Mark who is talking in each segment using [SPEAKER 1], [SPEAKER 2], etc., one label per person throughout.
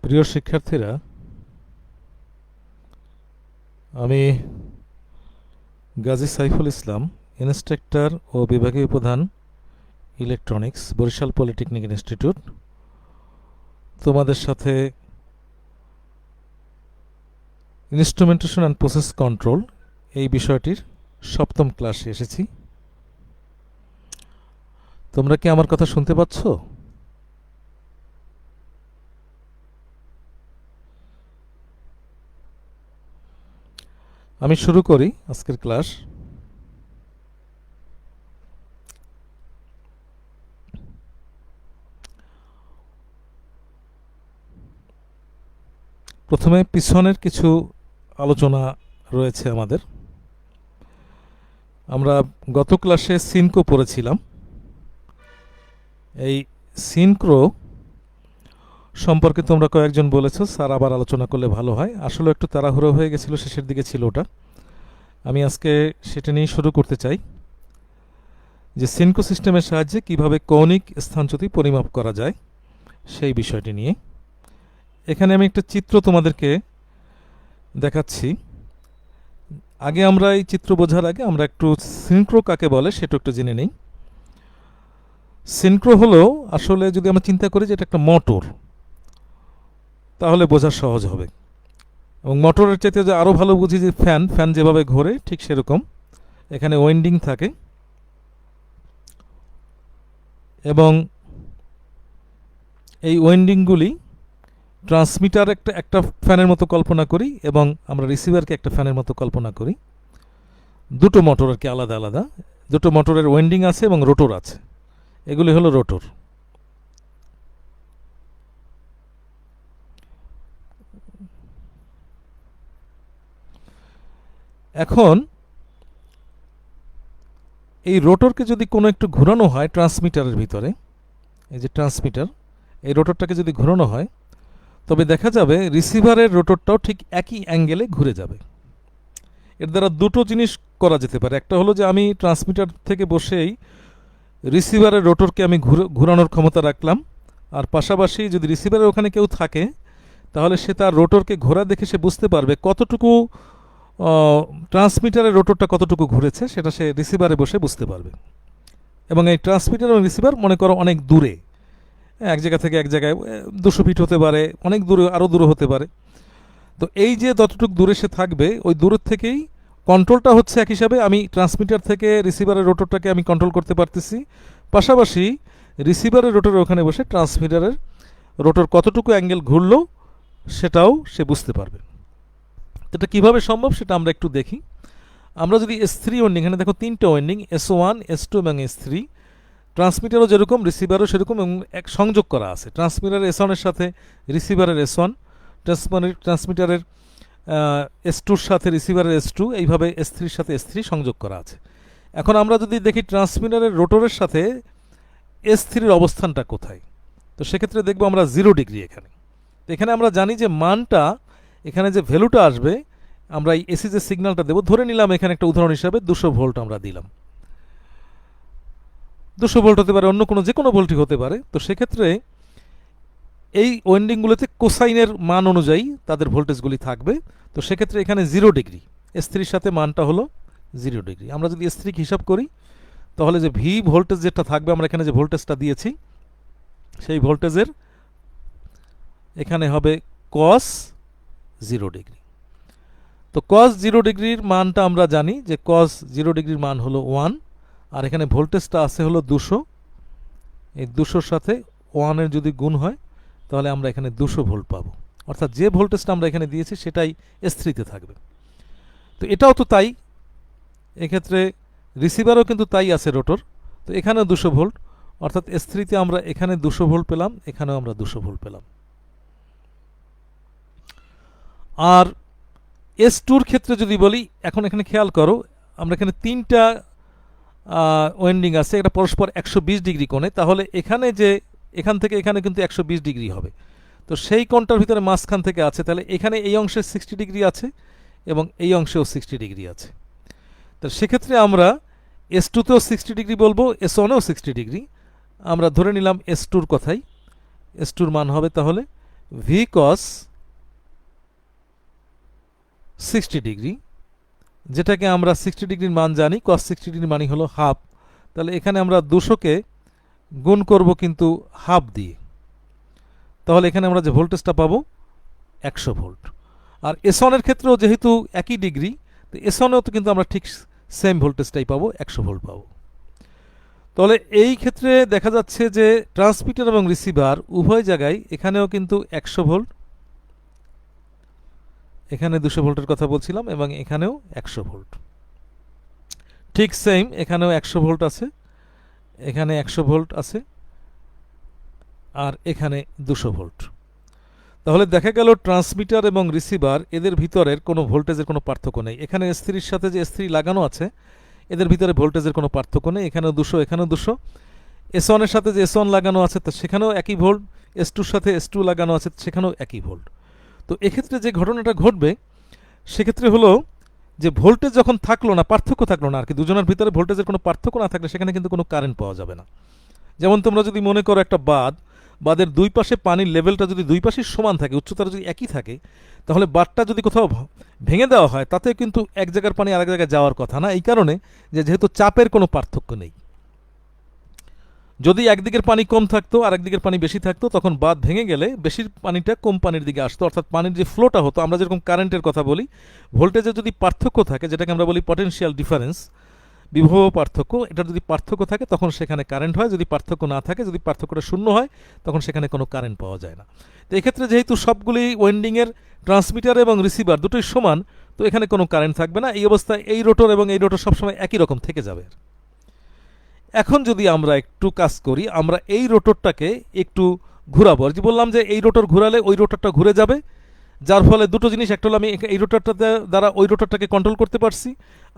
[SPEAKER 1] প্রিয় শিক্ষার্থীরা, আমি গাজী সাইফুল ইসলাম, ইন্সট্রাক্টর ও বিভাগীয় প্রধান, ইলেকট্রনিক্স, বরিশাল পলিটেকনিক ইনস্টিটিউট, তোমাদের সাথে ইনস্ট্রুমেন্টেশন অ্যান্ড প্রসেস কন্ট্রোল এই বিষয়টির সপ্তম ক্লাসে এসেছি। তোমরা কি আমার কথা শুনতে পাচ্ছ? আমি শুরু করি আজকের ক্লাস। প্রথমে পিছনের কিছু আলোচনা রয়েছে আমাদের। আমরা গত ক্লাসে সিনক্রো পড়েছিলাম। এই সিনক্রো সম্পর্কে তোমরা কয়েকজন বলেছো স্যার আবার আলোচনা করলে ভালো হয়। আসলে একটু তাড়াহুড়ো হয়ে গেছিল, শেষের দিকে ছিল ওটা। আমি আজকে সেটা নিয়ে শুরু করতে চাই যে সিনক্রো সিস্টেমের সাহায্যে কিভাবে কৌণিক স্থানচ্যুতি পরিমাপ করা যায় সেই বিষয়টি নিয়ে। এখানে আমি একটা চিত্র তোমাদেরকে দেখাচ্ছি। আগে আমরা এই চিত্র বোঝার আগে আমরা একটু সিনক্রো কাকে বলে সেটা একটু জেনে নেই। সিনক্রো হলো আসলে যদি আমরা চিন্তা করি যে এটা একটা মোটর, তাহলে বোঝা সহজ হবে। এবং মোটরের চাইতে যে আরও ভালো বুঝি যে ফ্যান যেভাবে ঘোরে ঠিক সেরকম এখানে ওয়েন্ডিং থাকে, এবং এই ওয়েন্ডিংগুলি ট্রান্সমিটার একটা ফ্যানের মতো কল্পনা করি এবং আমরা রিসিভারকে একটা ফ্যানের মতো কল্পনা করি। দুটো মোটর আর কি আলাদা আলাদা, দুটো মোটরের ওয়েন্ডিং আছে এবং রোটর আছে। এগুলি হলো রোটর। এখন এই রোটরকে যদি কোনো একটু ঘোরানো হয় ট্রান্সমিটারের ভিতরে, এই যে ট্রান্সমিটার, এই রোটরটাকে যদি ঘোরানো হয় তবে দেখা যাবে রিসিভারের রোটরটাও ঠিক একই অ্যাঙ্গেলে ঘুরে যাবে। এর দ্বারা দুটো জিনিস করা যেতে পারে। একটা হলো যে আমি ট্রান্সমিটার থেকে বসেই রিসিভারের রোটরকে আমি ঘোরানোর ক্ষমতা রাখলাম, আর পাশাপাশি যদি রিসিভারের ওখানে কেউ থাকে তাহলে সে তার রোটরকে ঘোরা দেখে সে বুঝতে পারবে কতটুকু ট্রান্সমিটারের রোটরটা কতটুকু ঘুরেছে, সেটা সে রিসিভারে বসে বুঝতে পারবে। এবং এই ট্রান্সমিটার এবং রিসিভার মনে করো অনেক দূরে, এক জায়গা থেকে এক জায়গায় 200 ফিট হতে পারে, অনেক দূরে, আরও দূরে হতে পারে। তো এই যে যতটুকু দূরে সে থাকবে ওই দূরের থেকেই কন্ট্রোলটা হচ্ছে এক হিসাবে আমি ট্রান্সমিটার থেকে রিসিভারের রোটরটাকে আমি কন্ট্রোল করতে পারতেছি, পাশাপাশি রিসিভারের রোটরের ওখানে বসে ট্রান্সমিটারের রোটর কতটুকু অ্যাঙ্গেল ঘুরলো সেটাও সে বুঝতে পারবে। এটা কীভাবে সম্ভব সেটা আমরা একটু দেখি। আমরা যদি S3 ওয়েন্ডিং, এখানে দেখো তিনটে ওয়েন্ডিং, S1, S2 এবং S3, ট্রান্সমিটারও যেরকম রিসিভারও সেরকম, এবং এক সংযোগ করা আছে ট্রান্সমিটারের S1 এর সাথে রিসিভারের S1, ট্রান্সমিটারের S2-র সাথে রিসিভারের S2, এইভাবে S3-র সাথে S3 সংযোগ করা আছে। এখন আমরা যদি দেখি ট্রান্সমিটারের রোটরের সাথে S3-র অবস্থানটা কোথায়, তো সেক্ষেত্রে দেখব আমরা 0 ডিগ্রি এখানে। তো এখানে আমরা জানি যে মানটা, এখানে যে ভ্যালুটা আসবে, আমরা এই এসি যে সিগন্যালটা দেবো, ধরে নিলাম এখানে একটা উদাহরণ হিসাবে 200 ভোল্ট আমরা দিলাম। 200 ভোল্ট হতে পারে, অন্য কোনো যে কোনো ভোল্টই হতে পারে। তো সেক্ষেত্রে এই ওয়েন্ডিংগুলোতে কোসাইনের মান অনুযায়ী তাদের ভোল্টেজগুলি থাকবে। তো সেক্ষেত্রে এখানে 0 ডিগ্রি, S3-র সাথে মানটা হলো 0 ডিগ্রি। আমরা যদি S3-কে হিসাব করি তাহলে যে ভি ভোল্টেজ যেটা থাকবে, আমরা এখানে যে ভোল্টেজটা দিয়েছি সেই ভোল্টেজের এখানে হবে cos 0 ডিগ্রি। তো cos 0 ডিগ্রির মানটা আমরা জানি যে cos 0 ডিগ্রির মান হলো 1, আর এখানে ভোল্টেজটা আছে হলো 200। এই 200-র সাথে 1-এর যদি গুণ হয় তাহলে আমরা এখানে 200 ভোল্ট পাবো, অর্থাৎ যে ভোল্টেজটা আমরা এখানে দিয়েছি সেটাই S3-তে থাকবে। তো এটাও তো তাই, এক্ষেত্রে রিসিভারও কিন্তু তাই আছে রোটর। তো এখানেও 200 ভোল্ট, অর্থাৎ S3-তে আমরা এখানে 200 ভোল্ট পেলাম, এখানেও আমরা 200 ভোল্ট পেলাম। আর S2-র ক্ষেত্রে যদি বলি, এখন এখানে খেয়াল করো, আমরা এখানে তিনটা ওয়েন্ডিং আছে, এটা পরস্পর 120 ডিগ্রি কোণে, তাহলে এখানে যে এখান থেকে এখানে কিন্তু 120 ডিগ্রি হবে। তো সেই কোণটার ভিতরে মাঝখান থেকে আছে, তাহলে এখানে এই অংশে 60 ডিগ্রি আছে এবং এই অংশেও 60 ডিগ্রি আছে। তো সেক্ষেত্রে আমরা S2-তেও 60 ডিগ্রি বলবো, S1-এও 60 ডিগ্রি। আমরা ধরে নিলাম S2-র কথাই, S2-র মান হবে তাহলে ভি কস 60 ডিগ্রি, যেটাকে আমরা 60 ডিগ্রির মান জানি, কস 60 ডিগ্রির মানই হলো হাফ। তাহলে এখানে আমরা 200কে গুণ করব কিন্তু হাফ দিয়ে, তাহলে এখানে আমরা যে ভোল্টেজটা পাবো 100 ভোল্ট। আর এসনের ক্ষেত্রেও যেহেতু একই ডিগ্রি, তো এসনেও তো কিন্তু আমরা ঠিক সেম ভোল্টেজটাই পাবো, 100 ভোল্ট পাবো। তাহলে এই ক্ষেত্রে দেখা যাচ্ছে যে ট্রান্সমিটার এবং রিসিভার উভয় জায়গায় এখানেও কিন্তু 100 ভোল্ট, এখানে 200 ভোল্টের কথা বলছিলাম, এবং এখানেও 100 ভোল্ট, ঠিক সেম এখানেও 100 ভোল্ট আছে, এখানে 100 ভোল্ট আছে, আর এখানে 200 ভোল্ট। তাহলে দেখা গেল ট্রান্সমিটার এবং রিসিভার এদের ভিতরের কোনো ভোল্টেজের কোনো পার্থক্য নেই। এখানে S3 এর সাথে যে S3 লাগানো আছে এদের ভিতরে ভোল্টেজের কোনো পার্থক্য নেই, এখানেও 200 এখানেও 200। S1 এর সাথে যে S1 লাগানো আছে তো সেখানেও একই ভোল্ট, S2 এর সাথে S2 লাগানো আছে সেখানেও একই ভোল্ট। তো এক্ষেত্রে যে ঘটনাটা ঘটবে সেক্ষেত্রে হলো যে ভোল্টেজ যখন থাকলো না, পার্থক্য থাকলো না আর কি, দুজনের ভিতরে ভোল্টেজের কোনো পার্থক্য না থাকলে সেখানে কিন্তু কোনো কারেন্ট পাওয়া যাবে না। যেমন তোমরা যদি মনে করো একটা বাঁধের দুই পাশে পানির লেভেলটা যদি দুই পাশে সমান থাকে, উচ্চতাটা যদি একই থাকে, তাহলে বাঁধটা যদি কোথাও ভেঙে দেওয়া হয় তাতে কিন্তু এক জায়গার পানি আরেক জায়গায় যাওয়ার কথা না, এই কারণে যে যেহেতু চাপের কোনো পার্থক্য নেই। যদি একদিকের পানি কম থাকতো আর একদিকের পানি বেশি থাকতো তখন বাঁধ ভেঙে গেলে বেশি পানিটা কম পানির দিকে আসতো, অর্থাৎ পানির যে ফ্লোটা হতো, আমরা যেরকম কারেন্টের কথা বলি, ভোল্টেজের যদি পার্থক্য থাকে যেটাকে আমরা বলি পটেনশিয়াল ডিফারেন্স, বিভব পার্থক্য, এটার যদি পার্থক্য থাকে তখন সেখানে কারেন্ট হয়, যদি পার্থক্য না থাকে, যদি পার্থক্যটা শূন্য হয় তখন সেখানে কোনো কারেন্ট পাওয়া যায় না। তো এক্ষেত্রে যেহেতু সবগুলি ওয়েন্ডিংয়ের ট্রান্সমিটার এবং রিসিভার দুটোই সমান, তো এখানে কোনো কারেন্ট থাকবে না। এই অবস্থায় এই রোটর এবং এই রোটর সবসময় একই রকম থেকে যাবে। এখন যদি আমরা একটু কাজ করি, আমরা এই রোটরটাকে একটু ঘুরাবো, আর যে বললাম যে এই রোটর ঘুরালে ওই রোটরটা ঘুরে যাবে, যার ফলে দুটো জিনিস, একটা হলো আমি এই রোটরটা দ্বারা ওই রোটরটাকে কন্ট্রোল করতে পারছি,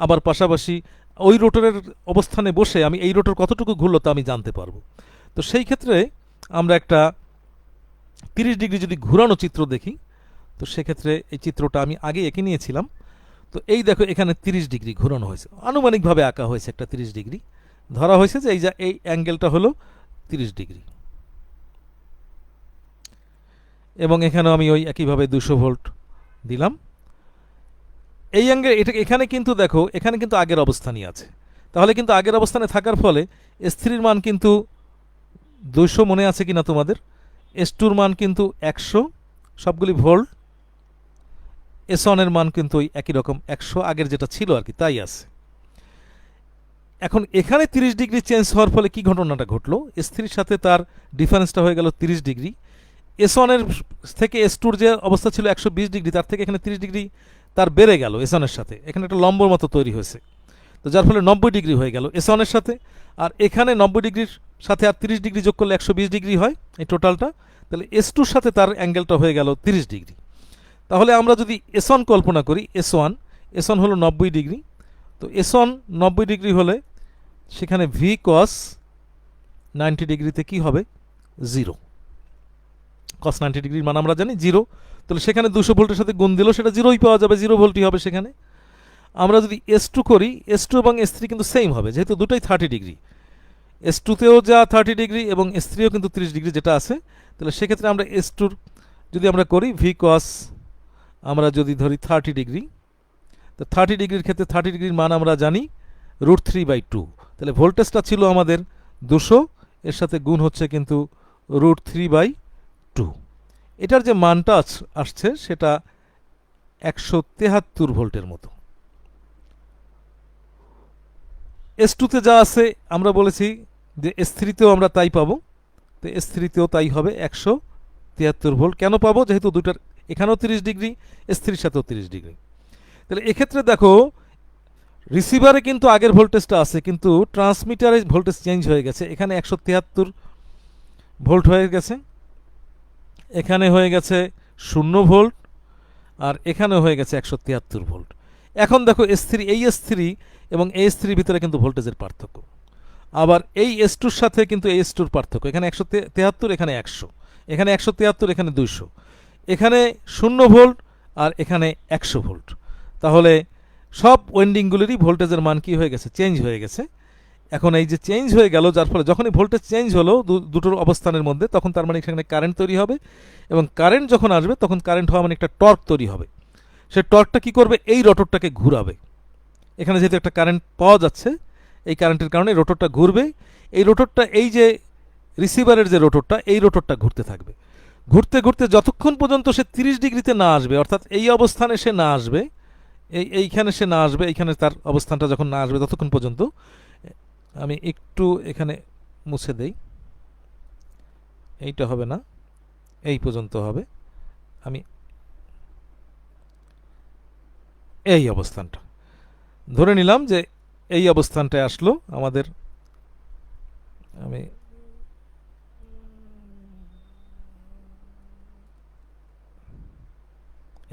[SPEAKER 1] আবার পাশাপাশি ওই রোটরের অবস্থানে বসে আমি এই রোটর কতটুকু ঘুরলো তা আমি জানতে পারবো। তো সেই ক্ষেত্রে আমরা একটা 30 ডিগ্রি যদি ঘুরানো চিত্র দেখি, তো সেক্ষেত্রে এই চিত্রটা আমি আগে এঁকে নিয়েছিলাম। তো এই দেখো এখানে 30 ডিগ্রি ঘোরানো হয়েছে, আনুমানিকভাবে আঁকা হয়েছে একটা 30 ডিগ্রি, ধরা হয়েছে যে এই অ্যাঙ্গেলটা হলো 30 ডিগ্রি, এবং এখানেও আমি ওই একইভাবে 200 ভোল্ট দিলাম। এই অ্যাঙ্গেল এখানে কিন্তু দেখো এখানে কিন্তু আগের অবস্থানই আছে, তাহলে কিন্তু আগের অবস্থানে থাকার ফলে S3 মান কিন্তু 200, মনে আছে কিনা তোমাদের, S2 মান কিন্তু 100, সবগুলি ভোল্ট, S1 এর মান কিন্তু ওই একই রকম 100, আগের যেটা ছিল আর কি তাই আছে। এখন এখানে 30 ডিগ্রি চেঞ্জ হওয়ার ফলে কি ঘটনাটা ঘটলো, S3 এর সাথে তার ডিফারেন্সটা হয়ে গেল 30 ডিগ্রি, S1 এর থেকে S2 যে অবস্থা ছিল 120 ডিগ্রি, তার থেকে এখানে 30 ডিগ্রি তার বেড়ে গেল S1 এর সাথে, এখানে একটা লম্বর মতো তৈরি হয়েছে, তো যার ফলে 90 ডিগ্রি হয়ে গেল S1 এর সাথে, আর এখানে 90 ডিগ্রির সাথে আর 30 ডিগ্রি যোগ করলে 120 ডিগ্রি হয় এই টোটালটা, তাহলে S2 এর সাথে তার অ্যাঙ্গেলটা হয়ে গেল 30 ডিগ্রি। তাহলে আমরা যদি S1 কল্পনা করি, S1 হলো 90 ডিগ্রি, তো S1 90 ডিগ্রি হলে সেখানে ভি কস 90 ডিগ্রিতে কি হবে, 0, কস 90 ডিগ্রির মান আমরা জানি 0, তাহলে সেখানে 200 ভোল্টের সাথে গুণ দিলেও সেটা 0ই পাওয়া যাবে, 0 ভোল্টই হবে সেখানে। আমরা যদি S2 করি, S2 এবং S3 কিন্তু সেম হবে, যেহেতু দুটোই 30 ডিগ্রি, S2তেও যা 30 ডিগ্রি এবং S3ও কিন্তু 30 ডিগ্রি যেটা আছে, তাহলে সেক্ষেত্রে আমরা S2 যদি আমরা করি ভি কস, আমরা যদি ধরি 30 ডিগ্রি, তো 30 ডিগ্রির ক্ষেত্রে 30 ডিগ্রির মান আমরা জানি √3/2, তাহলে ভোল্টেজটা ছিল আমাদের 200, এর সাথে গুণ হচ্ছে কিন্তু √3/2, এটার যে মানটা আসছে সেটা 173 ভোল্টের মতো। S2তে যা আছে আমরা বলেছি যে S3তেও আমরা তাই পাবো, তো S3তেও তাই হবে 173 ভোল্ট। কেন পাবো, যেহেতু দুটার এখানেও 30 ডিগ্রি, S3-র সাথেও 30 ডিগ্রি। তাহলে এক্ষেত্রে দেখো রিসিভারে কিন্তু আগের ভোল্টেজটা আছে, কিন্তু ট্রান্সমিটারে ভোল্টেজ চেঞ্জ হয়ে গেছে, এখানে 173 ভোল্ট হয়ে গেছে, এখানে হয়ে গেছে 0 ভোল্ট, আর এখানে হয়ে গেছে 173 ভোল্ট। এখন দেখো এই S3 এবং এই S3 ভিতরে কিন্তু ভোল্টেজের পার্থক্য, আবার এই S2-র সাথে কিন্তু এই S2-র পার্থক্য, এখানে 173, এখানে 100, এখানে 173, এখানে 200, এখানে 0 ভোল্ট আর এখানে 100 ভোল্ট। তাহলে সব ওয়েন্ডিংগুলিরই ভোল্টেজের মান কি হয়ে গেছে, চেঞ্জ হয়ে গেছে। এখন এই যে চেঞ্জ হয়ে গেল, যার ফলে যখনই ভোল্টেজ চেঞ্জ হলো দুটোর অবস্থানের মধ্যে, তখন তার মানে এখানে কারেন্ট তৈরি হবে, এবং কারেন্ট যখন আসবে তখন কারেন্ট হওয়া মানে একটা টর্ক তৈরি হবে। সে টর্কটা কি করবে, এই রোটরটাকে ঘুরাবে। এখানে যেহেতু একটা কারেন্ট পাওয়া যাচ্ছে, এই কারেন্টের কারণে রোটরটা ঘুরবে। এই রোটরটা, এই যে রিসিভারের যে রোটরটা, এই রোটরটা ঘুরতে থাকবে। ঘুরতে ঘুরতে যতক্ষণ পর্যন্ত সে 30 ডিগ্রিতে না আসবে, অর্থাৎ এই অবস্থানে সে না আসবে, এইখানে সে না আসবে, এইখানে তার অবস্থানটা যখন না আসবে ততক্ষণ পর্যন্ত, আমি একটু এখানে মুছে দেই, এইটা হবে না, এই পর্যন্ত হবে, আমি এই অবস্থানটা ধরে নিলাম যে এই অবস্থানটায় আসলো আমাদের। আমি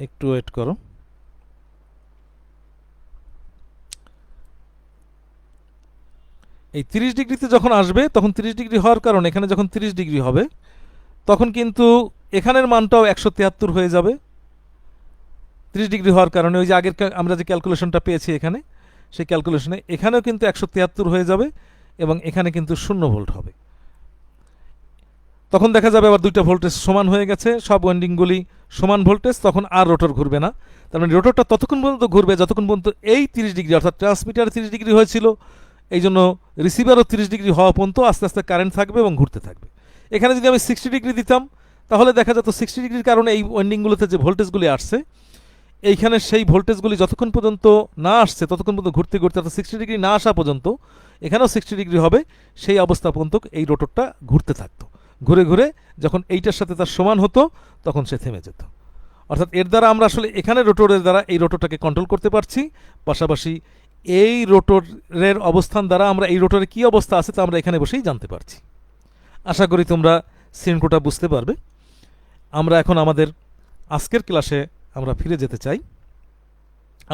[SPEAKER 1] একটু ওয়েট করো। এই 30 ডিগ্রিতে যখন আসবে, তখন 30 ডিগ্রি হওয়ার কারণে এখানে যখন 30 ডিগ্রি হবে, তখন কিন্তু এখানের মানটাও 173 হয়ে যাবে। 30 ডিগ্রি হওয়ার কারণে ওই যে আগের আমরা যে ক্যালকুলেশনটা পেয়েছি এখানে, সেই ক্যালকুলেশনে এখানেও কিন্তু 173 হয়ে যাবে, এবং এখানে কিন্তু 0 ভোল্ট হবে। তখন দেখা যাবে আবার দুইটা ভোল্টেজ সমান হয়ে গেছে, সব ওয়েন্ডিংগুলি সমান ভোল্টেজ, তখন আর রোটর ঘুরবে না। তার মানে রোটরটা ততক্ষণ পর্যন্ত ঘুরবে যতক্ষণ পর্যন্ত এই 30 ডিগ্রি, অর্থাৎ ট্রান্সমিটার 30 ডিগ্রি হয়েছিল, এই জন্য রিসিভারও 30 ডিগ্রি হওয়া পর্যন্ত আস্তে আস্তে কারেন্ট থাকবে এবং ঘুরতে থাকবে। এখানে যদি আমি 60 ডিগ্রি দিতাম, তাহলে দেখা যেত 60 ডিগ্রির কারণে এই ওয়েন্ডিংগুলোতে যে ভোল্টেজগুলি আসছে, এইখানে সেই ভোল্টেজগুলি যতক্ষণ পর্যন্ত না আসছে ততক্ষণ পর্যন্ত ঘুরতে ঘুরতে, অর্থাৎ 60 ডিগ্রি না আসা পর্যন্ত, এখানেও 60 ডিগ্রি হবে, সেই অবস্থা পর্যন্ত এই রোটরটা ঘুরতে থাকতো। ঘুরে ঘুরে যখন এইটার সাথে তার সমান হতো, তখন সে থেমে যেত। অর্থাৎ এর দ্বারা আমরা আসলে এখানে রোটরের দ্বারা এই রোটরটাকে কন্ট্রোল করতে পারছি, পাশাপাশি এই রোটরের অবস্থান দ্বারা আমরা এই রোটরে কী অবস্থা আছে তা আমরা এখানে বসেই জানতে পারছি। আশা করি তোমরা সিনকোটা বুঝতে পারবে। আমরা এখন আমাদের আজকের ক্লাসে আমরা ফিরে যেতে চাই।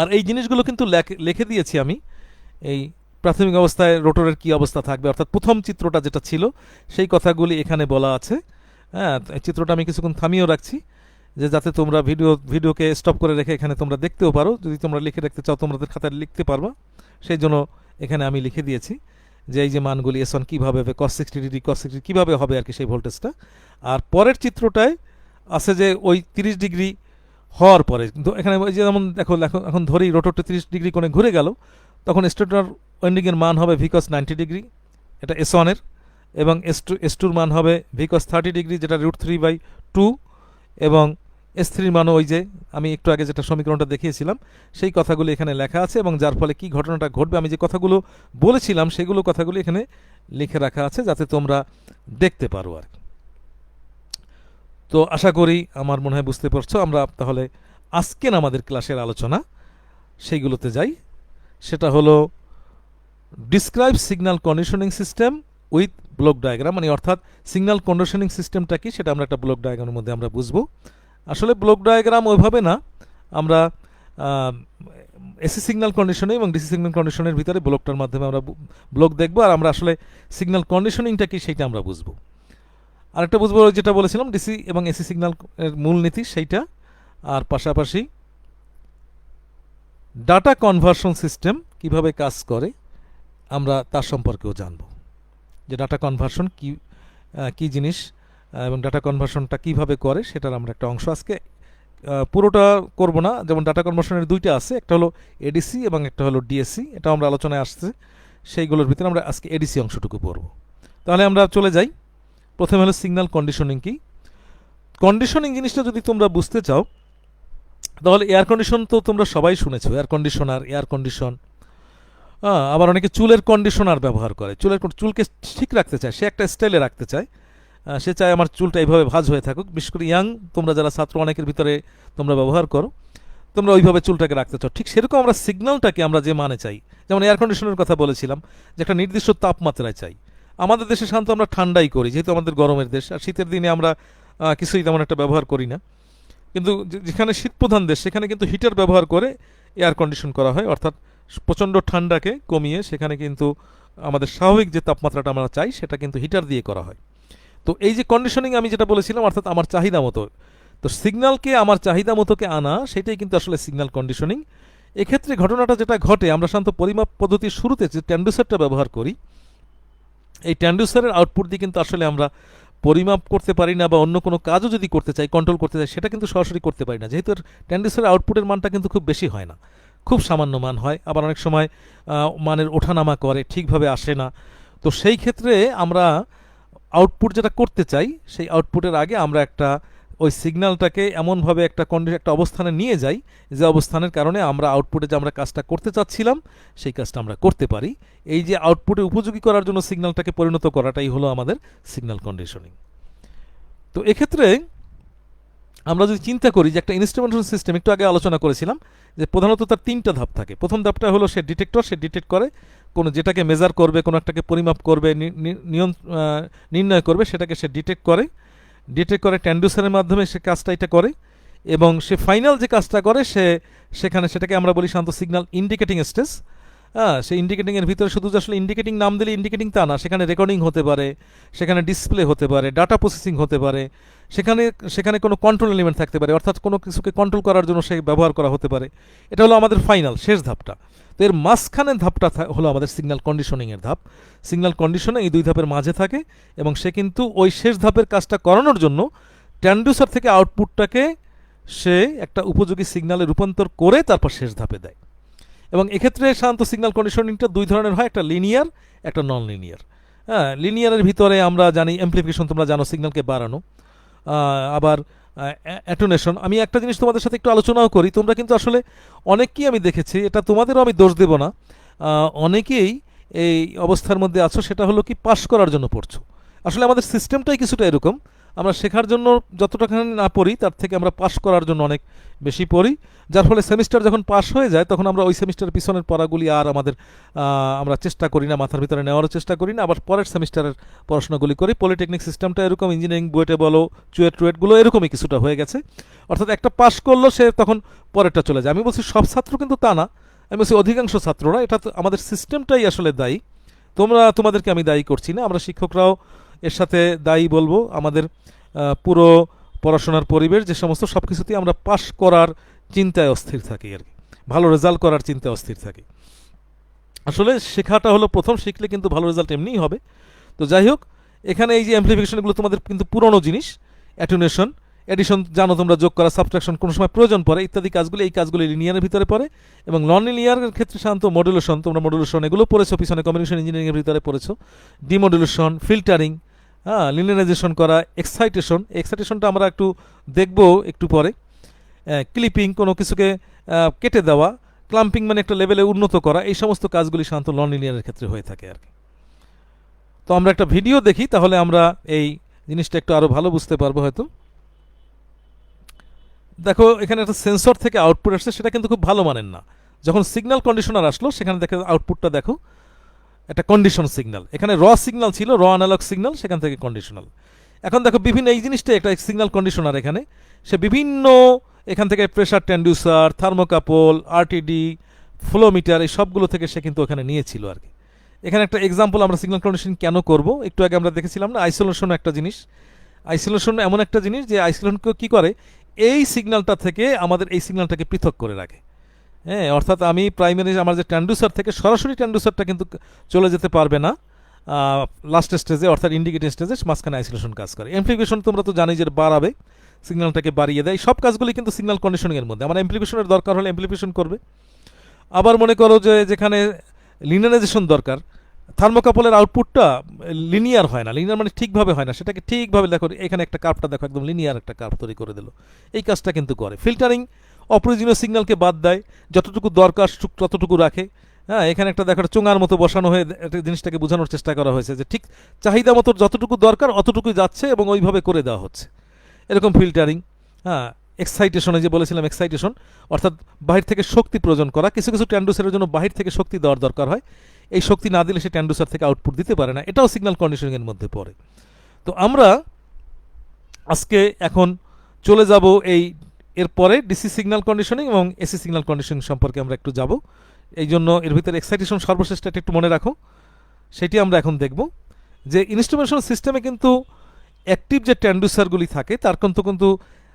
[SPEAKER 1] আর এই জিনিসগুলো কিন্তু লিখে দিয়েছি আমি, এই প্রাথমিক অবস্থায় রোটরের কী অবস্থা থাকবে, অর্থাৎ প্রথম চিত্রটা যেটা ছিল সেই কথাগুলি এখানে বলা আছে। হ্যাঁ, এই চিত্রটা আমি কিছুক্ষণ থামিয়েও রাখছি, যে যাতে তোমরা ভিডিওকে স্টপ করে রেখে এখানে তোমরা দেখতেও পারো। যদি তোমরা লিখে রাখতে চাও তোমাদের খাতায় লিখতে পারবা, সেই জন্য এখানে আমি লিখে দিয়েছি যে এই যে মানগুলি S1 কীভাবে হবে, cos 60 ডিগ্রি cos 60 কীভাবে হবে আর কি সেই ভোল্টেজটা। আর পরের চিত্রটায় আছে যে ওই 30 ডিগ্রি হওয়ার পরে এখানে ওই যে যেমন দেখো, এখন ধরেই রোটরটা 30 ডিগ্রি কোণে ঘুরে গেল, তখন স্টেটর ওয়েন্ডিংয়ের মান হবে v cos 90 ডিগ্রি, এটা S1 এর, এবং S2 মান হবে v cos 30 ডিগ্রি, যেটা √3/2, এবং S3 মানও ওই যে আমি একটু আগে যেটা সমীকরণটা দেখিয়েছিলাম সেই কথাগুলো এখানে লেখা আছে, এবং যার ফলে কি ঘটনাটা ঘটবে আমি যে কথাগুলো বলেছিলাম সেগুলো কথাগুলো এখানে লিখে রাখা আছে, যাতে তোমরা দেখতে পারো আর কি। তো আশা করি আমার মনে হয় বুঝতে পারছো। আমরা তাহলে আজকের আমাদের ক্লাসের আলোচনা সেইগুলোতে যাই। সেটা হলো describe signal conditioning system with block diagram, মানে অর্থাৎ সিগন্যাল কন্ডিশনিং সিস্টেমটা কি সেটা আমরা একটা ব্লক ডায়াগ্রামের মধ্যে আমরা বুঝবো। আসলে ব্লক ডায়াগ্রাম ওইভাবে না, আমরা এসি সিগন্যাল কন্ডিশনিং এবং ডিসি সিগন্যাল কন্ডিশনের ভিতরে ব্লকটার মাধ্যমে আমরা ব্লক দেখবো, আর আমরা আসলে সিগন্যাল কন্ডিশনিংটা কি সেইটা আমরা বুঝবো। আরেকটা বুঝবো যেটা বলেছিলাম ডিসি এবং এসি সিগন্যাল এর মূলনীতি সেইটা, আর পাশাপাশি ডাটা কনভার্সন সিস্টেম কিভাবে কাজ করে আমরা তার সম্পর্কেও জানব, যে ডাটা কনভার্সন কি জিনিস এবং ডাটা কনভার্সনটা কিভাবে করে সেটার আমরা একটা অংশ আজকে, পুরোটা করব না। যেমন ডাটা কনভার্সনের দুইটা আছে, একটা হলো এডিসি এবং একটা হলো ডিএসসি, এটা আমরা আলোচনায় আসছে, সেইগুলোর ভিতরে আমরা আজকে এডিসি অংশটুকু পড়ব। তাহলে আমরা চলে যাই। প্রথমে হলো সিগন্যাল কন্ডিশনিং কি। কন্ডিশনিং জিনিসটা যদি তোমরা বুঝতে চাও, তাহলে এয়ার কন্ডিশন তো তোমরা সবাই শুনেছো, এয়ার কন্ডিশনার, এয়ার কন্ডিশন। আবার অনেকে চুলের কন্ডিশনার ব্যবহার করে, চুলকে ঠিক রাখতে চায়, সে একটা স্টাইলে রাখতে চায়, সে চায় আমার চুলটা এইভাবে ভাঁজ হয়ে থাকুক। বিশেষ করে ইয়াং তোমরা যারা ছাত্র, অনেকের ভিতরে তোমরা ব্যবহার করো, তোমরা ওইভাবে চুলটাকে রাখতে চাও। ঠিক সেরকম আমরা সিগন্যালটাকে আমরা যে মানে চাই, যেমন এয়ার কন্ডিশনের কথা বলেছিলাম যে একটা নির্দিষ্ট তাপমাত্রায় চাই। আমাদের দেশে সাধারণত আমরা ঠান্ডাই করি, যেহেতু আমাদের গরমের দেশ, আর শীতের দিনে আমরা কিছুই তেমন একটা ব্যবহার করি না। কিন্তু যেখানে শীতপ্রধান দেশ সেখানে কিন্তু হিটার ব্যবহার করে এয়ার কন্ডিশন করা হয়, অর্থাৎ প্রচণ্ড ঠান্ডাকে কমিয়ে সেখানে কিন্তু আমাদের স্বাভাবিক যে তাপমাত্রাটা আমরা চাই সেটা কিন্তু হিটার দিয়ে করা হয়। তো এই যে কন্ডিশনিং আমি যেটা বলেছিলাম, অর্থাৎ আমার চাহিদা মতো, তো সিগন্যালকে আমার চাহিদা মতোকে আনা, সেটাই কিন্তু আসলে সিগন্যাল কন্ডিশনিং। এক্ষেত্রে ঘটনাটা যেটা ঘটে, আমরা সাধারণত পরিমাপ পদ্ধতির শুরুতে যে ট্রান্সডুসারটা ব্যবহার করি, এই ট্রান্সডিউসারের আউটপুট দিয়ে কিন্তু আসলে আমরা পরিমাপ করতে পারি না, বা অন্য কোনো কাজও যদি করতে চাই, কন্ট্রোল করতে চাই, সেটা কিন্তু সরাসরি করতে পারি না, যেহেতু ট্রান্সডিউসারের আউটপুটের মানটা কিন্তু খুব বেশি হয় না, খুব সামান্য মান হয়, আবার অনেক সময় মানের ওঠানামা করে, ঠিকভাবে আসে না। তো সেই ক্ষেত্রে আমরা আউটপুট যেটা করতে চাই, সেই আউটপুটের আগে আমরা একটা ওই সিগন্যালটাকে এমনভাবে একটা অবস্থানে নিয়ে যাই, যে অবস্থানের কারণে আমরা আউটপুটে যে আমরা কাজটা করতে চাচ্ছিলাম সেই কাজটা আমরা করতে পারি। এই যে আউটপুটে উপযোগী করার জন্য সিগন্যালটাকে পরিণত করাটাই হলো আমাদের সিগন্যাল কন্ডিশনিং। তো এক্ষেত্রে আমরা যদি চিন্তা করি যে একটা ইনস্ট্রুমেন্টেশন সিস্টেম, একটু আগে আলোচনা করেছিলাম যে প্রধানত তার 3টা ধাপ থাকে। প্রথম ধাপটা হলো সে ডিটেক্টর, সে ডিটেক্ট করে কোনো যেটাকে মেজার করবে, কোনো একটাকে পরিমাপ করবে, নির্ণয় করবে, সেটাকে সে ডিটেক্ট করে ট্রান্সডিউসারের মাধ্যমে সে কাজটা এটা করে, এবং সে ফাইনাল যে কাজটা করে সেখানে সেটাকে আমরা বলি সাধারণত সিগন্যাল ইন্ডিকেটিং স্টেজ। সেই ইন্ডিকেটিংয়ের ভিতরে শুধু যে আসলে ইন্ডিকেটিং নাম দিলে ইন্ডিকেটিং তা না, সেখানে রেকর্ডিং হতে পারে, সেখানে ডিসপ্লে হতে পারে, ডাটা প্রসেসিং হতে পারে, সেখানে সেখানে কোনো কন্ট্রোল এলিমেন্ট থাকতে পারে, অর্থাৎ কোনো কিছুকে কন্ট্রোল করার জন্য সে ব্যবহার করা হতে পারে। এটা হলো আমাদের ফাইনাল শেষ ধাপটা। তো এর মাঝখানের ধাপটা হলো আমাদের সিগন্যাল কন্ডিশনিংয়ের ধাপ। সিগন্যাল কন্ডিশনে এই 2 ধাপের মাঝে থাকে, এবং সে কিন্তু ওই শেষ ধাপের কাজটা করানোর জন্য ট্রান্সডিউসার থেকে আউটপুটটাকে সে একটা উপযোগী সিগন্যালে রূপান্তর করে তারপর শেষ ধাপে দেয়। এবং এক্ষেত্রে সাধারণত সিগন্যাল কন্ডিশনিংটা 2 ধরনের হয়, একটা লিনিয়ার, একটা নন লিনিয়ার। লিনিয়ারের ভিতরে আমরা জানি অ্যাম্প্লিফিকেশন, তোমরা জানো সিগন্যালকে বাড়ানো, আবার অ্যাটোনেশন। আমি একটা জিনিস তোমাদের সাথে একটু আলোচনাও করি, তোমরা কিন্তু আসলে অনেককেই আমি দেখেছি, এটা তোমাদেরও আমি দোষ দেব না, অনেকেই এই অবস্থার মধ্যে আছো, সেটা হলো কি পাস করার জন্য পড়ছো। আসলে আমাদের সিস্টেমটাই কিছুটা এরকম, আমরা শেখার জন্য যতটা না পড়ি তার থেকে আমরা পাস করার জন্য অনেক বেশি পড়ি, যার ফলে সেমিস্টার যখন পাস হয়ে যায় তখন আমরা ওই সেমিস্টারের পিছনের পড়াগুলি আর আমরা চেষ্টা করি না, মাথার ভিতরে নেওয়ারও চেষ্টা করি না, আবার পরের সেমিস্টারের পড়াশোনাগুলি করি। পলিটেকনিক সিস্টেমটা এরকম, ইঞ্জিনিয়ারিং বুয়েটে বলো, চুয়েট টুয়েটগুলো এরকমই কিছুটা হয়ে গেছে, অর্থাৎ একটা পাস করলো সে তখন পরেরটা চলে যায়। আমি বলছি সব ছাত্র কিন্তু তা না, আমি বলছি অধিকাংশ ছাত্ররা, এটা তো আমাদের সিস্টেমটাই আসলে দায়ী, তোমাদেরকে আমি দায়ী করছি না, আমরা শিক্ষকরাও এর সাথে দায়ী বলবো। আমাদের পুরো পড়াশোনার পরিবেশ যে সমস্ত সব কিছুতেই আমরা পাস করার চিন্তায় অস্থির থাকি আর কি, ভালো রেজাল্ট করার চিন্তায় অস্থির থাকি। আসলে শেখাটা হলো প্রথম, শিখলে কিন্তু ভালো রেজাল্ট এমনিই হবে। তো যাই হোক, এখানে এই যে অ্যাম্প্লিফিকেশনগুলো তোমাদের কিন্তু পুরনো জিনিস, অ্যাটেনুয়েশন, এডিশন জানো তোমরা, যোগ করা, সাবট্রাকশন কোনো সময় প্রয়োজন পড়ে ইত্যাদি কাজগুলি, এই কাজগুলি লিনিয়ারের ভিতরে পড়ে। এবং নন লিনিয়ারের ক্ষেত্রে সাধারণত মডুলেশন, তোমরা মডুলেশন এগুলো পড়েছো পিছনে, কমিউনিকেশন ইঞ্জিনিয়ারিংয়ের ভিতরে পড়েছো, ডিমডুলেশন, ফিল্টারিং, লিনিয়ারাইজেশন করা, এক্সাইটেশনটা আমরা একটু দেখব একটু পরে, ক্লিপিং, কোনো কিছুকে কেটে দেওয়া, ক্লাম্পিং মানে একটা লেভেলে উন্নত করা, এই সমস্ত কাজগুলি সাধারণত নন লিনিয়ারের ক্ষেত্রে হয়ে থাকে আর কি। তো আমরা একটা ভিডিও দেখি, তাহলে আমরা এই জিনিসটা একটু আরও ভালো বুঝতে পারবো হয়তো। দেখো এখানে একটা সেন্সর থেকে আউটপুট আসছে, সেটা কিন্তু খুব ভালো মানের না। যখন সিগন্যাল কন্ডিশনার আসলো সেখানে দেখো আউটপুটটা দেখো, একটা কন্ডিশন সিগন্যাল, এখানে র সিগন্যাল ছিল, র অ্যানালগ সিগন্যাল, সেখান থেকে কন্ডিশনাল। এখন দেখো বিভিন্ন এই জিনিসটা একটা সিগন্যাল কন্ডিশনার, এখানে সে বিভিন্ন এখান থেকে pressure transducer, thermocouple, RTD, flowmeter, এই সবগুলো থেকে সে কিন্তু ওখানে নিয়েছিল আর কি। এখানে একটা এক্সাম্পল আমরা সিগন্যাল কন্ডিশন কেন করব, একটু আগে আমরা দেখেছিলাম না, আইসোলেশন একটা জিনিস। আইসোলেশন এমন একটা জিনিস যে আইসোলেশনকে কী করে, এই সিগন্যালটা থেকে আমাদের এই সিগন্যালটাকে পৃথক করে রাখে। হ্যাঁ, অর্থাৎ আমি প্রাইমারি আমার যে ট্রান্সডিউসার থেকে সরাসরি ট্রান্সডিউসারটা কিন্তু চলে যেতে পারবে না লাস্ট স্টেজে, অর্থাৎ ইন্ডিকেটিং স্টেজে, মাঝখানে আইসোলেশন কাজ করে। অ্যাম্প্লিফিকেশন তোমরা তো জানি যে বাড়াবে, সিগন্যালটাকে বাড়িয়ে দেয়, সব কাজগুলি কিন্তু সিগন্যাল কন্ডিশনিংয়ের মধ্যে। আমার অ্যাম্প্লিফিকেশনের দরকার হলে অ্যাম্প্লিফিকেশন করবে। আবার মনে করো যে যেখানে লিনিয়ারাইজেশন দরকার, থার্মোকাপলের আউটপুটটা লিনিয়ার হয় না, লিনিয়ার মানে ঠিকভাবে হয় না, সেটাকে ঠিকভাবে দেখো, এখানে একটা কার্ভটা দেখো, একদম লিনিয়ার একটা কার্ভ তৈরি করে দিল, এই কাজটা কিন্তু করে। ফিল্টারিং অপ্রয়োজনীয় সিগন্যালকে বাদ দেয়, যতটুকু দরকার ততটুকু রাখে। হ্যাঁ, এখানে একটা দেখো চোঙার মতো বসানো হয়ে জিনিসটাকে বোঝানোর চেষ্টা করা হয়েছে যে ঠিক চাহিদা মতো যতটুকু দরকার অতটুকুই যাচ্ছে এবং ওইভাবে করে দেওয়া হচ্ছে, এরকম ফিল্টারিং। হ্যাঁ, এক্সাইটেশনে যে বলেছিলাম, এক্সাইটেশন অর্থাৎ বাহির থেকে শক্তি প্রয়োজন করা, কিছু কিছু ট্রান্সডিউসারের জন্য বাহির থেকে শক্তি দেওয়ার দরকার হয়, এই শক্তি না দিলে সে ট্রান্সডিউসার থেকে আউটপুট দিতে পারে না, এটাও সিগন্যাল কন্ডিশনিংয়ের মধ্যে পড়ে। তো আমরা আজকে এখন চলে যাব এরপরে ডিসি সিগন্যাল কন্ডিশনিং এবং এসি সিগন্যাল কন্ডিশনিং সম্পর্কে আমরা একটু যাব। এই জন্য এর ভিতরে এক্সাইটেশন সর্বশেষটা একটু মনে রাখো, সেটি আমরা এখন দেখব। যে ইনস্ট্রুমেন্টেশন সিস্টেমে কিন্তু অ্যাক্টিভ যে ট্রান্সডিউসারগুলি থাকে তার কিন্তু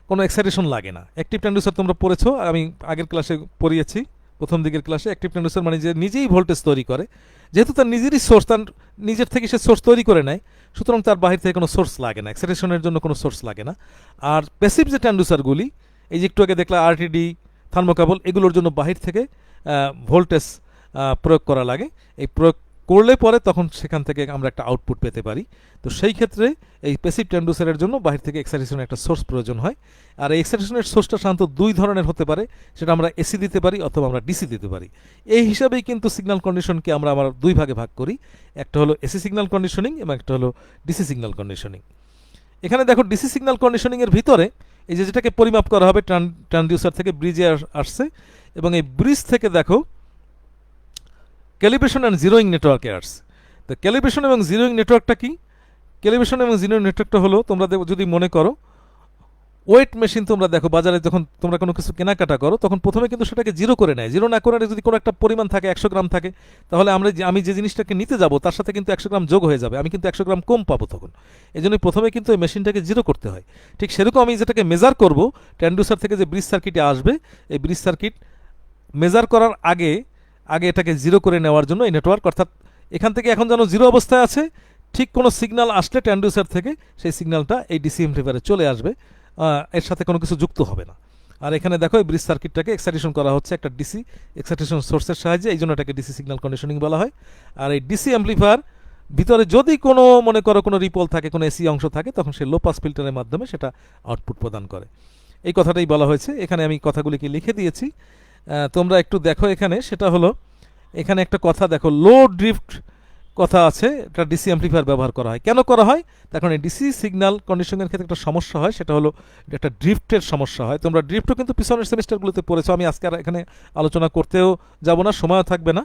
[SPEAKER 1] কোনো এক্সাইটেশন লাগে না। অ্যাক্টিভ ট্রান্সডিউসার তোমরা পড়েছো, আমি আগের ক্লাসে পড়িয়েছি, প্রথম দিকের ক্লাসে। অ্যাক্টিভ ট্রান্সডিউসার মানে যে নিজেই ভোল্টেজ তৈরি করে, যেহেতু তার নিজেরই সোর্স, তার নিজের থেকে সে সোর্স তৈরি করে নেয়, সুতরাং তার বাহির থেকে কোনো সোর্স লাগে না, এক্সাইটেশনের জন্য কোনো সোর্স লাগে না। আর প্যাসিভ যে ট্রান্সডিউসারগুলি, এই যে একটু আগে দেখলাম আরটিডি, থার্মোকাপল, এগুলোর জন্য বাহির থেকে ভোল্টেজ প্রয়োগ করা লাগে। এই প্রয়োগ করলে পরে তখন সেখান থেকে আমরা একটা আউটপুট পেতে পারি। তো সেই ক্ষেত্রে এই প্যাসিভ ট্রান্সডিউসারের জন্য বাহির থেকে এক্সাইটেশনের একটা সোর্স প্রয়োজন হয়। আর এই এক্সাইটেশনের সোর্সটা সাধারণত দুই ধরনের হতে পারে, সেটা আমরা এসি দিতে পারি অথবা আমরা ডিসি দিতে পারি। এই হিসাবেই কিন্তু সিগন্যাল কন্ডিশনকে আমরা আবার দুই ভাগে ভাগ করি, একটা হলো এসি সিগন্যাল কন্ডিশনিং এবং একটা হলো ডিসি সিগন্যাল কন্ডিশনিং। এখানে দেখো ডিসি সিগন্যাল কন্ডিশনিংয়ের ভিতরে এই যে যেটাকে পরিমাপ করা হবে ট্রান্সডিউসার থেকে ব্রিজে আসছে, এবং এই ব্রিজ থেকে দেখো ক্যালিব্রেশন অ্যান্ড জিরোইং নেটওয়ার্কে আসছে। তো ক্যালিব্রেশন এবং জিরোইং নেটওয়ার্কটা কি? ক্যালিব্রেশন এবং জিরোইং নেটওয়ার্কটা হলো, তোমরা যদি মনে করো ওয়েট মেশিন, তোমরা দেখো বাজারে যখন তোমরা কোনো কিছু কেনাকাটা করো তখন প্রথমে কিন্তু সেটাকে জিরো করে নেয়। জিরো না করে যদি কোনো একটা পরিমাণ থাকে, 100 গ্রাম থাকে, তাহলে আমি যে জিনিসটাকে নিতে যাব তার সাথে কিন্তু 100 গ্রাম যোগ হয়ে যাবে, আমি কিন্তু 100 গ্রাম কম পাবো তখন। এই জন্যই প্রথমে কিন্তু এই মেশিনটাকে জিরো করতে হয়। ঠিক সেরকম আমি যেটাকে মেজার করব, ট্রান্সডিউসার থেকে যে ব্রিজ সার্কিটে আসবে, এই ব্রিজ সার্কিট মেজার করার আগে এটাকে জিরো করে নেওয়ার জন্য এই নেটওয়ার্ক, অর্থাৎ এখান থেকে এখন যেন জিরো অবস্থায় আছে, ঠিক কোনো সিগন্যাল আসলে ট্রান্সডিউসার থেকে সেই সিগন্যালটা এই ডিসি এমপ্লিফায়ারে চলে আসবে, এর সাথে কোনো কিছু যুক্ত হবে না। আর এখানে দেখো এই ব্রিজ সার্কিটটাকে এক্সাইটেশন করা হচ্ছে একটা ডিসি এক্সাইটেশন সোর্সের সাহায্যে, এই জন্য এটাকে ডিসি সিগন্যাল কন্ডিশনিং বলা হয়। আর এই ডিসি এমপ্লিফায়ার ভিতরে যদি কোনো মনে করো কোনো রিপল থাকে, কোনো এসি অংশ থাকে, তখন সে লো পাস ফিল্টারের মাধ্যমে সেটা আউটপুট প্রদান করে। এই কথাটাই বলা হয়েছে। এখানে আমি কথাগুলিকে লিখে দিয়েছি, তোমরা একটু দেখো। এখানে সেটা হলো, এখানে একটা কথা দেখো, লো ড্রিফট কথা আছে, এটা ডিসি অ্যাম্পলিফায়ার ব্যবহার করা হয়। কেন করা হয়? তার কারণে ডিসি সিগন্যাল কন্ডিশনের ক্ষেত্রে একটা সমস্যা হয়, সেটা হলো একটা ড্রিফটের সমস্যা হয়। তোমরা ড্রিফটও কিন্তু পিছনের সেমিস্টারগুলোতে পড়েছো, আমি আজকে আর এখানে আলোচনা করতেও যাব না, সময়ও থাকবে না।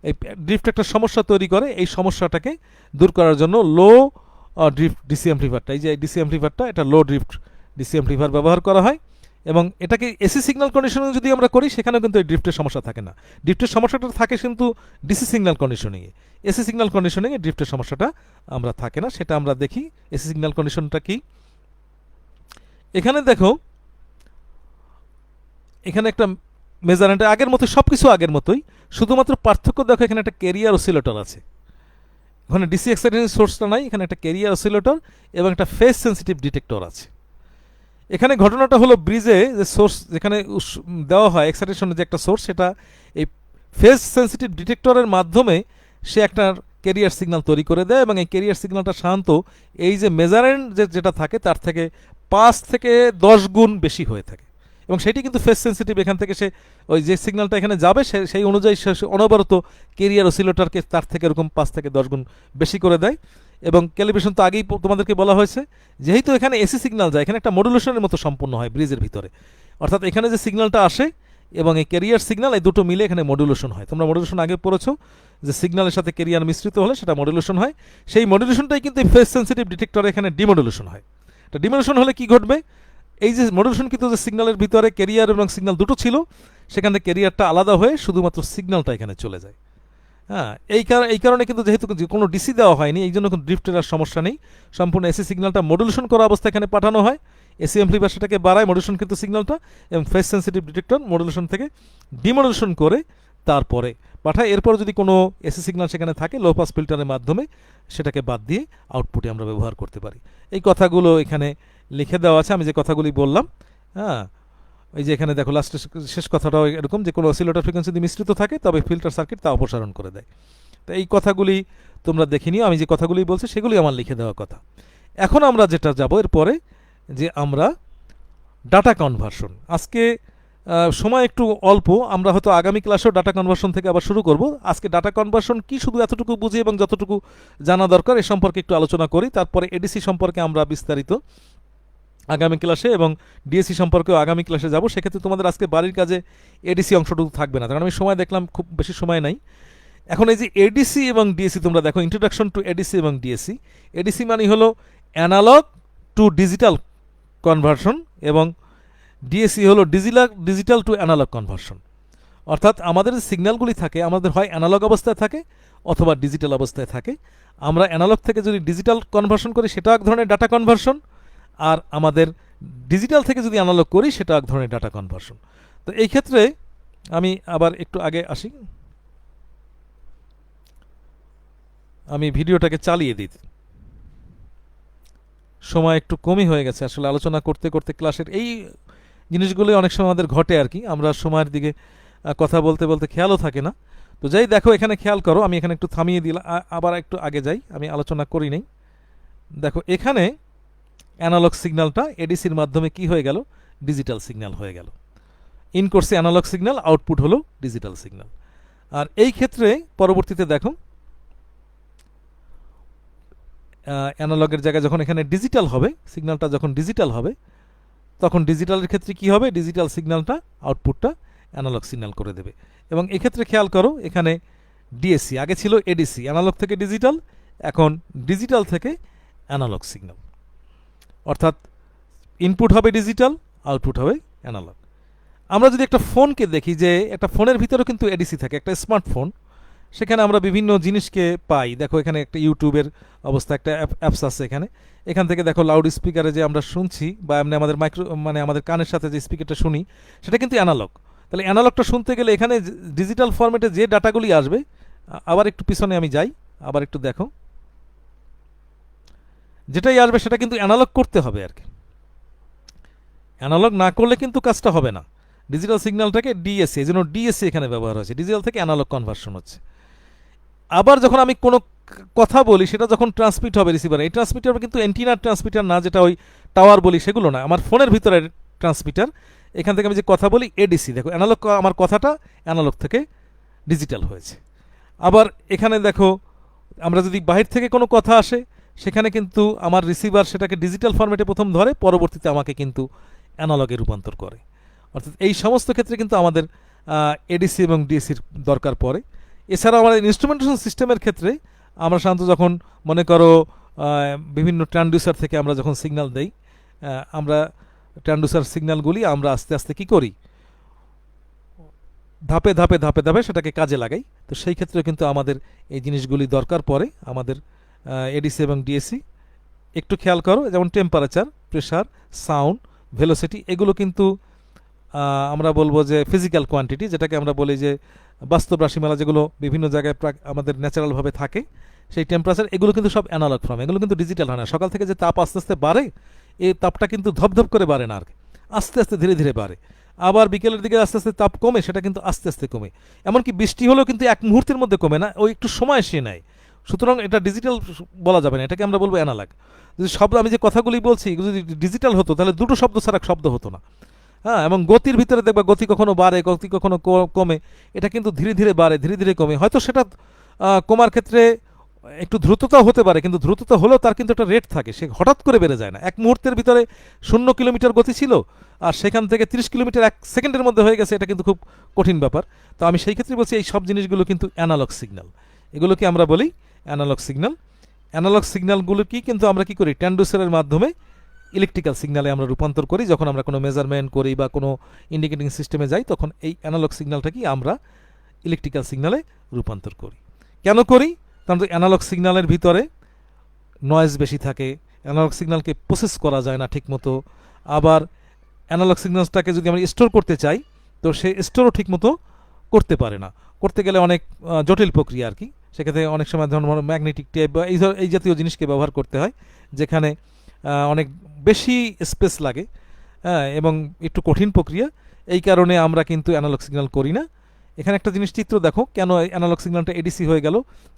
[SPEAKER 1] এই ড্রিফট একটা সমস্যা তৈরি করে, এই সমস্যাটাকে দূর করার জন্য লো ড্রিফট ডিসি অ্যাম্পলিফায়ারটা, এই যে ডিসি অ্যাম্পলিফায়ারটা, এটা লো ড্রিফট ডিসি অ্যাম্পলিফায়ার ব্যবহার করা হয়। এবং এটাকে এসি সিগন্যাল কন্ডিশনিং যদি আমরা করি, সেখানেও কিন্তু এই ড্রিফটের সমস্যা থাকে না। ড্রিফটের সমস্যাটা থাকে কিন্তু ডিসি সিগন্যাল কন্ডিশনিংয়ে, এসি সিগন্যাল কন্ডিশনিংয়ে ড্রিফটের সমস্যাটা আমরা থাকে না। সেটা আমরা দেখি এসি সিগন্যাল কন্ডিশনটা কি। এখানে দেখো, এখানে একটা মেজারেন্টে আগের মতো, সব কিছু আগের মতোই, শুধুমাত্র পার্থক্য দেখো, এখানে একটা ক্যারিয়ার অসিলেটর আছে। ওখানে ডিসি এক্সাইটেশন সোর্সটা নাই, এখানে একটা ক্যারিয়ার অসিলেটর এবং একটা ফেজ সেন্সিটিভ ডিটেক্টর আছে। এখানে ঘটনাটা হলো, ব্রিজে যে সোর্স যেখানে দেওয়া হয় এক্সাইটেশনের যে একটা সোর্স, সেটা এই ফেজ সেন্সিটিভ ডিটেক্টরের মাধ্যমে সে একটা ক্যারিয়ার সিগন্যাল তৈরি করে দেয়, এবং এই ক্যারিয়ার সিগন্যালটা সাধারণত এই যে মেজারেন্ট যেটা থাকে তার থেকে 5 থেকে 10 গুণ বেশি হয়ে থাকে, এবং সেটি কিন্তু ফেজ সেন্সিটিভ। এখান থেকে সে ওই যে সিগন্যালটা এখানে যাবে, সেই অনুযায়ী সে অনবরত ক্যারিয়ার অসিলেটরকে তার থেকে এরকম 5 থেকে 10 গুণ বেশি করে দেয়। এবং ক্যালিব্রেশন তো আগেই তোমাদেরকে বলা হয়েছে, যেহেতু এখানে এসি সিগন্যাল যায়, এখানে একটা মডুলেশনের মতো সম্পূর্ণ হয় ব্রিজের ভিতরে, অর্থাৎ এখানে যে সিগন্যালটা আসে এবং এই ক্যারিয়ার সিগন্যাল, এই দুটো মিলে এখানে মডুলেশন হয়। তোমরা মডুলেশন আগে পড়েছো যে সিগন্যালের সাথে ক্যারিয়ার মিশ্রিত হলে সেটা মডুলেশন হয়। সেই মডুলেশনটাই কিন্তু ফেজ সেন্সিটিভ ডিটেক্টরে এখানে ডিমডুলেশন হয়। এটা ডিমডুলেশন হলে কি ঘটবে? এই যে মডুলেশন কিন্তু যে সিগন্যালের ভিতরে ক্যারিয়ার এবং সিগন্যাল দুটো ছিল, সেখান থেকে ক্যারিয়ারটা আলাদা হয়ে শুধুমাত্র সিগন্যালটা এখানে চলে যায়। হ্যাঁ, এই কারণে কিন্তু যেহেতু কোনো ডিসি দেওয়া হয়নি, এই জন্য কোনো ড্রিফটের আর সমস্যা নেই। সম্পূর্ণ এসি সিগন্যালটা মডুলেশন করা অবস্থায় এখানে পাঠানো হয়, এসি অ্যাম্পলিফায়ার সেটাকে বাড়ায় মডুলেশন কিন্তু সিগন্যালটা, এবং ফেজ সেন্সিটিভ ডিটেক্টর মডুলেশন থেকে ডিমডুলেশন করে তারপরে পাঠায়। এরপর যদি কোনো এসি সিগন্যাল সেখানে থাকে, লো পাস ফিল্টারের মাধ্যমে সেটাকে বাদ দিয়ে আউটপুটে আমরা ব্যবহার করতে পারি। এই কথাগুলো এখানে লিখে দেওয়া আছে, আমি যে কথাগুলি বললাম। হ্যাঁ, এই যে এখানে দেখো লাস্টের শেষ কথাটাও এরকম, যে কোনো অসিলেটর ফ্রিকোয়েন্সি যদি মিশ্রিত থাকে তবে ফিল্টার সার্কিট তা অপসারণ করে দেয়। তো এই কথাগুলি তোমরা দেখে নিও, আমি যে কথাগুলি বলছি সেগুলি আমার লিখে দেওয়া কথা। এখন আমরা যেটা যাব এরপরে, যে আমরা ডাটা কনভার্সন। আজকে সময় একটু অল্প, আমরা হয়তো আগামী ক্লাসেও ডাটা কনভার্সন থেকে আবার শুরু করব। আজকে ডাটা কনভার্সন কি শুধু এতটুকু বুঝি এবং যতটুকু জানা দরকার এ সম্পর্কে একটু আলোচনা করি। তারপরে এডিসি সম্পর্কে আমরা বিস্তারিত আগামী ক্লাসে, এবং ডিএসি সম্পর্কেও আগামী ক্লাসে যাব। সেক্ষেত্রে তোমাদের আজকে বাড়ির কাজে এডিসি অংশটুকু থাকবে না, কারণ আমি সময় দেখলাম খুব বেশি সময় নাই। এখন এই যে এডিসি এবং ডিএসি, তোমরা দেখো ইন্ট্রোডাকশন টু এডিসি এবং ডিএসি। এডিসি মানে হলো অ্যানালগ টু ডিজিটাল কনভার্সন, এবং ডিএসি হলো ডিজিটাল টু অ্যানালগ কনভার্সন। অর্থাৎ আমাদের যে সিগন্যালগুলি থাকে, আমাদের হয় অ্যানালগ অবস্থায় থাকে অথবা ডিজিটাল অবস্থায় থাকে। আমরা অ্যানালগ থেকে যদি ডিজিটাল কনভার্সন করি, সেটা এক ধরনের ডাটা কনভার্সন, আর আমাদের ডিজিটাল থেকে যদি অ্যানালগ করি, সেটা এক ধরনের ডাটা কনভার্সন। তো এই ক্ষেত্রে আমি আবার একটু আগে আসি, আমি ভিডিওটাকে চালিয়ে দিই। সময় একটু কমই হয়ে গেছে আসলে, আলোচনা করতে করতে ক্লাসের এই জিনিসগুলোই অনেক সময় আমাদের ঘটে আর কি, আমরা সময়ের দিকে কথা বলতে বলতে খেয়ালও থাকে না। তো যাই, দেখো এখানে খেয়াল করো, আমি এখানে একটু থামিয়ে দিলাম, আবার একটু আগে যাই, আমি আলোচনা করি নাই। দেখো এখানে অ্যানালগ সিগন্যালটা এডিসির মাধ্যমে কি হয়ে গেল, ডিজিটাল সিগন্যাল হয়ে গেল। ইন করছে অ্যানালগ সিগন্যাল, আউটপুট হলো ডিজিটাল সিগন্যাল। আর এই ক্ষেত্রে পরবর্তীতে দেখো অ্যানালগের জায়গায় যখন এখানে ডিজিটাল হবে, সিগন্যালটা যখন ডিজিটাল হবে, তখন ডিজিটালের ক্ষেত্রে কি হবে, ডিজিটাল সিগন্যালটা আউটপুটটা অ্যানালগ সিগন্যাল করে দেবে। এবং এক্ষেত্রে খেয়াল করো এখানে ডিএসসি, আগে ছিল এডিসি, অ্যানালগ থেকে ডিজিটাল, এখন ডিজিটাল থেকে অ্যানালগ সিগন্যাল। অর্থাৎ ইনপুট হবে ডিজিটাল, আউটপুট হবে অ্যানালগ। আমরা যদি একটা ফোনকে দেখি, যে একটা ফোনের ভিতরেও কিন্তু এডিসি থাকে, একটা স্মার্টফোন, সেখানে আমরা বিভিন্ন জিনিসকে পাই। দেখো এখানে একটা ইউটিউবের অবস্থা, একটা অ্যাপস আছে এখানে, এখান থেকে দেখো লাউড স্পিকারে যে আমরা শুনছি, বা এমনি আমাদের আমাদের কানের সাথে যে স্পিকারটা শুনি, সেটা কিন্তু অ্যানালগ। তাহলে অ্যানালগটা শুনতে গেলে এখানে ডিজিটাল ফরম্যাটে যে ডাটাগুলি আসবে, আবার একটু পিছনে আমি যাই, আবার একটু দেখো, যেটাই আসবে সেটা কিন্তু অ্যানালগ করতে হবে আর কি। অ্যানালগ না করলে কিন্তু কাজটা হবে না। ডিজিটাল সিগন্যালটাকে ডিএসসি, এই জন্য ডিএসসি এখানে ব্যবহার হয়েছে, ডিজিটাল থেকে অ্যানালগ কনভার্সন হচ্ছে। আবার যখন আমি কোনো কথা বলি, সেটা যখন ট্রান্সমিট হবে রিসিভারে, এই ট্রান্সমিটার কিন্তু অ্যান্টিনার ট্রান্সমিটার না, যেটা ওই টাওয়ার বলি সেগুলো না, আমার ফোনের ভিতরে ট্রান্সমিটার। এখান থেকে আমি যে কথা বলি এডিসি, দেখো অ্যানালগ, আমার কথাটা অ্যানালগ থেকে ডিজিটাল হয়েছে। আবার এখানে দেখো আমরা যদি বাহির থেকে কোনো কথা আসে, সেখানে কিন্তু আমার রিসিভার সেটাকে ডিজিটাল ফরম্যাটে প্রথম ধরে, পরবর্তীতে আমাকে কিন্তু অ্যানালগে রূপান্তর করে। অর্থাৎ এই সমস্ত ক্ষেত্রে কিন্তু আমাদের এডিসি এবং ডিএসির দরকার পড়ে। এছাড়াও আমাদের ইনস্ট্রুমেন্টেশন সিস্টেমের ক্ষেত্রে আমরা সাধারণত যখন মনে করো বিভিন্ন ট্রান্সডিউসার থেকে আমরা যখন সিগন্যাল দেই, আমরা ট্রান্সডিউসার সিগন্যালগুলি আমরা আস্তে আস্তে কি করি, ধাপে ধাপে ধাপে ধাপে সেটাকে কাজে লাগাই। তো সেই ক্ষেত্রে কিন্তু আমাদের এই জিনিসগুলি দরকার পড়ে, আমাদের এডিসি এবং ডিএসি। একটু খেয়াল করো, যেমন টেম্পারেচার, প্রেশার, সাউন্ড, ভেলোসিটি, এগুলো কিন্তু আমরা বলবো যে ফিজিক্যাল কোয়ান্টিটি, যেটাকে আমরা বলি যে বাস্তব রাশিমালা, যেগুলো বিভিন্ন জায়গায় আমাদের ন্যাচারালভাবে থাকে, সেই টেম্পারেচার, এগুলো কিন্তু সব অ্যানালগ ফর্ম, এগুলো কিন্তু ডিজিটাল হয় না। সকাল থেকে যে তাপ আস্তে আস্তে বাড়ে, এই তাপটা কিন্তু ধপধপ করে বাড়ে না আর কি, আস্তে আস্তে ধীরে ধীরে বাড়ে। আবার বিকেলের দিকে আস্তে আস্তে তাপ কমে, সেটা কিন্তু আস্তে আস্তে কমে। এমনকি বৃষ্টি হলেও কিন্তু এক মুহূর্তের মধ্যে কমে না, ওই একটু সময় সে নেয়। সুতরাং এটা ডিজিটাল বলা যাবে না, এটাকে আমরা বলবো অ্যানালগ। যদি শব্দ, আমি যে কথাগুলি বলছি, যদি ডিজিটাল হতো তাহলে দুটো শব্দ ছাড়া শব্দ হতো না। হ্যাঁ, এবং গতির ভিতরে দেখবা গতি কখনো বাড়ে, গতি কখনো কমে, এটা কিন্তু ধীরে ধীরে বাড়ে, ধীরে ধীরে কমে। হয়তো সেটা কমার ক্ষেত্রে একটু দ্রুততাও হতে পারে, কিন্তু দ্রুততা হলেও তার কিন্তু একটা রেট থাকে, সে হঠাৎ করে বেড়ে যায় না। এক মুহূর্তের ভিতরে 0 কিলোমিটার গতি ছিল, আর সেখান থেকে 30 কিলোমিটার 1 সেকেন্ডের মধ্যে হয়ে গেছে, এটা কিন্তু খুব কঠিন ব্যাপার। তো আমি সেই ক্ষেত্রে বলছি এই সব জিনিসগুলো কিন্তু অ্যানালগ সিগন্যাল, এগুলোকে আমরা বলি অ্যানালগ সিগন্যাল। অ্যানালগ সিগন্যালগুলো কি কিন্তু আমরা কি করি, ট্রান্সডিউসারের মাধ্যমে ইলেকট্রিক্যাল সিগন্যালে আমরা রূপান্তর করি। যখন আমরা কোনো মেজারমেন্ট করি বা কোনো ইন্ডিকেটিং সিস্টেমে যাই, তখন এই অ্যানালগ সিগন্যালটা কি আমরা ইলেকট্রিক্যাল সিগন্যালে রূপান্তর করি। কেন করি? কারণ অ্যানালগ সিগন্যালের ভিতরে নয়েজ বেশি থাকে, অ্যানালগ সিগন্যালকে প্রসেস করা যায় না ঠিকমতো। আবার অ্যানালগ সিগন্যালটাকে যদি আমরা স্টোর করতে চাই, তো সে স্টোরও ঠিকমতো করতে পারে না, করতে গেলে অনেক জটিল প্রক্রিয়া আর কি। সেক্ষেত্রে অনেক সময় ধরুন ম্যাগনেটিক টেপ বা এই জাতীয় জিনিসকে ব্যবহার করতে হয়, যেখানে অনেক বেশি স্পেস লাগে, এবং একটু কঠিন প্রক্রিয়া। এই কারণে আমরা কিন্তু অ্যানালগ সিগন্যাল করি না। এখানে একটা জিনিস চিত্র দেখো, কেন অ্যানালগ সিগন্যালটা এডিসি হয়ে গেল।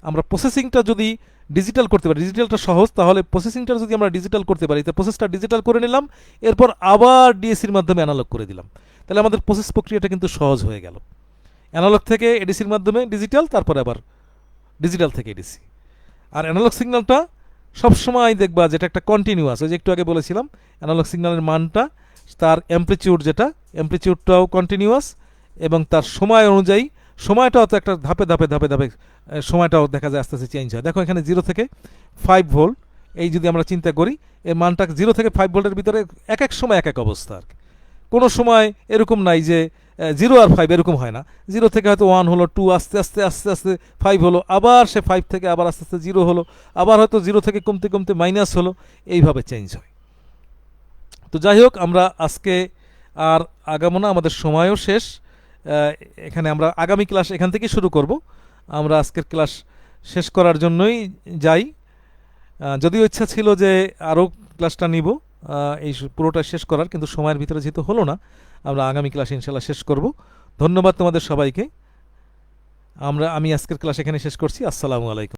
[SPEAKER 1] আমরা প্রসেসিংটা যদি ডিজিটাল করতে পারি, ডিজিটালটা সহজ, তাহলে প্রসেসিংটা যদি আমরা ডিজিটাল করতে পারি, তো প্রসেসটা ডিজিটাল করে নিলাম, এরপর আবার ডিএসির মাধ্যমে অ্যানালগ করে দিলাম, তাহলে আমাদের প্রসেস প্রক্রিয়াটা কিন্তু সহজ হয়ে গেল। অ্যানালগ থেকে এডিসির মাধ্যমে ডিজিটাল, তারপরে আবার ডিজিটাল থেকে এডিসি। আর অ্যানালগ সিগন্যালটা সবসময় দেখবা যেটা একটা কন্টিনিউয়াস, ওই যে একটু আগে বলেছিলাম অ্যানালগ সিগন্যালের মানটা, তার অ্যাম্প্লিটিউড, যেটা অ্যাম্প্লিটিউডটাও কন্টিনিউয়াস, এবং তার সময় অনুযায়ী সময়টাও তো একটা ধাপে ধাপে ধাপে ধাপে সময়টাও দেখা যায় আস্তে আস্তে চেঞ্জ হয়। দেখো এখানে 0 থেকে 5 ভোল্ট, এই যদি আমরা চিন্তা করি, এর মানটা 0 থেকে 5 ভোল্টের ভিতরে এক এক সময় এক এক অবস্থা আর কি। কোনো সময় এরকম নাই যে 0 আর 5 এরকম হয় না। 0 থেকে হয়তো 1 হলো, 2, আস্তে আস্তে আস্তে আস্তে 5 হলো, আবার সে 5 থেকে আবার আস্তে আস্তে 0 হলো, আবার হয়তো 0 থেকে কমতে কমতে মাইনাস হলো, এইভাবে চেঞ্জ হয়। তো যাই হোক, আমরা আজকে আর আগামো না, আমাদের সময়ও শেষ। এখানে আমরা আগামী ক্লাস এখান থেকেই শুরু করব। আমরা আজকের ক্লাস শেষ করার জন্যই যাই। যদিও ইচ্ছা ছিল যে আরও ক্লাসটা নিব, এই পুরোটা শেষ করার, কিন্তু সময়ের ভিতরে যেহেতু হলো না, আমরা আগামী ক্লাস ইনশাল্লাহ শেষ করব। ধন্যবাদ তোমাদের সবাইকে। আমি আজকের ক্লাস এখানে শেষ করছি। আসসালামু আলাইকুম।